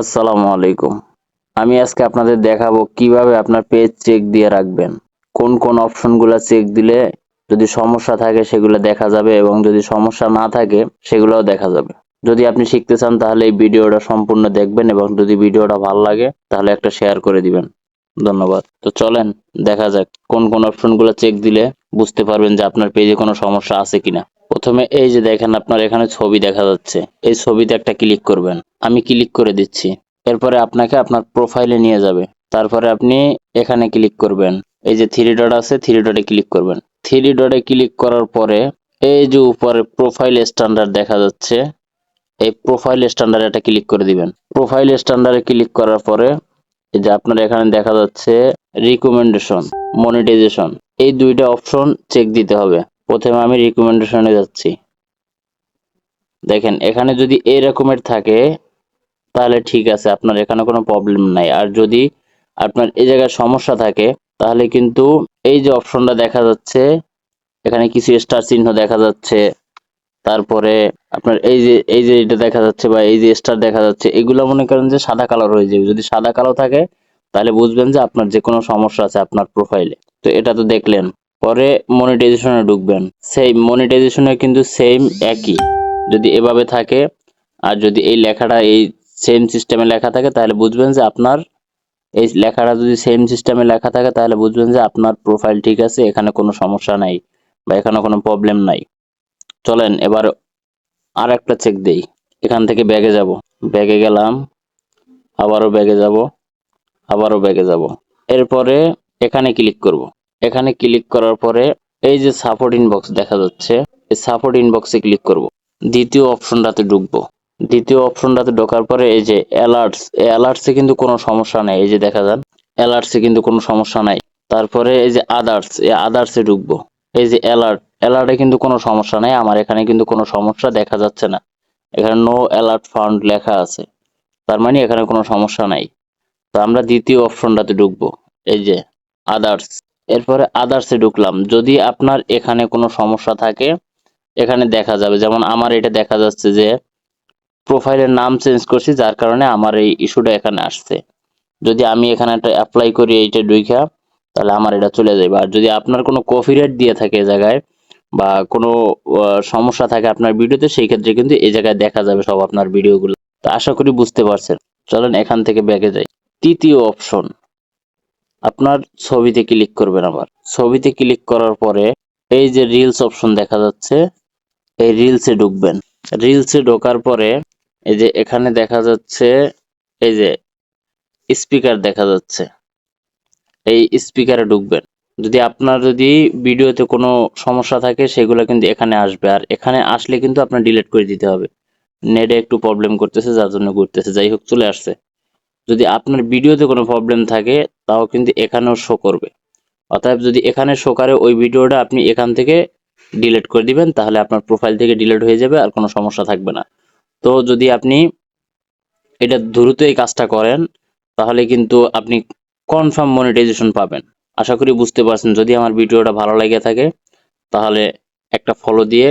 আসসালামু আলাইকুম। আমি আজকে আপনাদের দেখাবো কিভাবে আপনার পেজ চেক দিয়ে রাখবেন। কোন কোন অপশনগুলো চেক দিলে যদি সমস্যা থাকে সেগুলো দেখা যাবে এবং যদি সমস্যা না থাকে সেগুলোও দেখা যাবে। যদি আপনি শিখতে চান তাহলে এই ভিডিওটা সম্পূর্ণ দেখবেন এবং যদি ভিডিওটা ভালো লাগে তাহলে একটা শেয়ার করে দিবেন। ধন্যবাদ। তো চলেন দেখা যাক কোন কোন অপশনগুলো চেক দিলে বুঝতে পারবেন যে আপনার পেজে কোনো সমস্যা আছে কিনা। প্রথমে এই যে দেখেন আপনার এখানে ছবি দেখা যাচ্ছে, এই ছবিতে একটা ক্লিক করবেন। আমি ক্লিক করে দিচ্ছি। এরপরে আপনাকে আপনার প্রোফাইলে নিয়ে যাবে। তারপরে আপনি এখানে ক্লিক করবেন। এই যে থ্রি ডট আছে, থ্রি ডটে ক্লিক করবেন। থ্রি ডটে ক্লিক করার পরে এই যে উপরে প্রোফাইল স্ট্যান্ডার্ড দেখা যাচ্ছে, এই প্রোফাইল স্ট্যান্ডার্ডে একটা ক্লিক করে দিবেন। প্রোফাইল স্ট্যান্ডার্ডে ক্লিক করার পরে এই যে আপনার এখানে দেখা যাচ্ছে রিকমেন্ডেশন, মনিটাইজেশন, এই দুইটা অপশন চেক দিতে হবে। প্রথমে আমি রিকমেন্ডেশনে যাচ্ছি। দেখেন এখানে যদি এই রকমের থাকে তাহলে ঠিক আছে, আপনার এখানে কোনো প্রবলেম নাই। আর যদি আপনার এই জায়গায় সমস্যা থাকে তাহলে কিন্তু এই যে অপশনটা দেখা যাচ্ছে, এখানে কিছু স্টার চিহ্ন দেখা যাচ্ছে, তারপরে আপনার এই যে এটা দেখা যাচ্ছে বা এই যে স্টার দেখা যাচ্ছে, এগুলো মনে করেন যে সাদা কালার হয়ে যাবে। যদি সাদা কালো থাকে তাহলে বুঝবেন যে আপনার যে কোনো সমস্যা আছে আপনার প্রোফাইলে। তো এটা তো দেখলেন। পরে মনিটাইজেশনে ঢুকবেন। সেই মনিটাইজেশনে কিন্তু সেম একই, যদি এভাবে থাকে আর যদি এই লেখাটা এই সেম সিস্টেমে লেখা থাকে তাহলে বুঝবেন যে আপনার এই লেখাটা যদি সেম সিস্টেমে লেখা থাকে তাহলে বুঝবেন যে আপনার প্রোফাইল ঠিক আছে, এখানে কোনো সমস্যা নাই বা এখানে কোনো প্রবলেম নাই। চলেন এবার আর একটা চেক দেই। এখান থেকে ব্যাগে যাব, ব্যাগে গেলাম, আবারও ব্যাগে যাব, আবারও ব্যাগে যাব। এরপরে এখানে ক্লিক করব। এখানে ক্লিক করার পরে এই যে সাপোর্ট ইনবক্স দেখা যাচ্ছে, এই সাপোর্ট ইনবক্সে ক্লিক করব। দ্বিতীয় অপশনটাতে ঢুকবো। দ্বিতীয় অপশনটাতে ঢোকার পরে এই যে অ্যালার্টস, এই অ্যালার্টসে কিন্তু কোনো সমস্যা নেই। এই যে দেখা যান অ্যালার্টসে কিন্তু কোনো সমস্যা নাই। তারপরে এই যে আদার্স, এই আদার্সে ঢুকবো। এই যে অ্যালার্ট, অ্যালার্টে কিন্তু কোনো সমস্যা নাই। আমার এখানে কিন্তু কোনো সমস্যা দেখা যাচ্ছে না। এখানে নো অ্যালার্ট ফাউন্ড লেখা আছে, তার মানে এখানে কোনো সমস্যা নাই। তো আমরা দ্বিতীয় অপশনটাতে ঢুকবো, এই যে আদার্স। এরপরে আদার্সে ঢুকলাম। যদি আপনার এখানে কোনো সমস্যা থাকে এখানে দেখা যাবে, যেমন আমার এটা দেখা যাচ্ছে যে প্রোফাইলের নাম চেঞ্জ করছি যার কারণে আমার এই ইস্যুটা এখানে আসছে। যদি আমি এখানে একটা অ্যাপ্লাই করি এইটা ঢুইকা তাহলে আমার এটা চলে যাবে। আর যদি আপনার কোনো কপিরাইট দিয়ে থাকে এই জায়গায় বা কোনো সমস্যা থাকে আপনার ভিডিওতে, সেই ক্ষেত্রে কিন্তু এই জায়গায় দেখা যাবে সব আপনার ভিডিওগুলো। তো আশা করি বুঝতে পারছেন। চলেন এখান থেকে ব্যাকে যাই। তৃতীয় অপশন, আপনার ছবিতে ক্লিক করবেন। আবার ছবিতে ক্লিক করার পরে এই যে রিলস অপশন দেখা যাচ্ছে, এই রিলসে ঢুকবেন। রিলসে ঢোকার পরে এই যে এখানে দেখা যাচ্ছে এই যে স্পিকার দেখা যাচ্ছে, এই স্পিকারে ঢুকবেন। যদি আপনার যদি ভিডিওতে কোনো সমস্যা থাকে সেগুলো কিন্তু এখানে আসবে, আর এখানে আসলে কিন্তু আপনার ডিলিট করে দিতে হবে। নেটে একটু প্রবলেম করতেছে যার জন্য ঘুরতেছে, যাই হোক চলে আসছে। যদি আপনার ভিডিওতে কোনো প্রবলেম থাকে তাও কিন্তু এখানেও শো করবে। অতএব যদি এখানে শো করে ওই ভিডিওটা আপনি এখান থেকে ডিলিট করে দিবেন, তাহলে আপনার প্রোফাইল থেকে ডিলিট হয়ে যাবে আর কোনো সমস্যা থাকবে না। তো যদি আপনি এটা দ্রুত এই কাজটা করেন তাহলে কিন্তু আপনি কনফার্ম মনিটাইজেশন পাবেন। আশা করি বুঝতে পারছেন। যদি আমার ভিডিওটা ভালো লেগে থাকে তাহলে একটা ফলো দিয়ে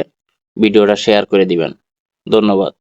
ভিডিওটা শেয়ার করে দিবেন। ধন্যবাদ।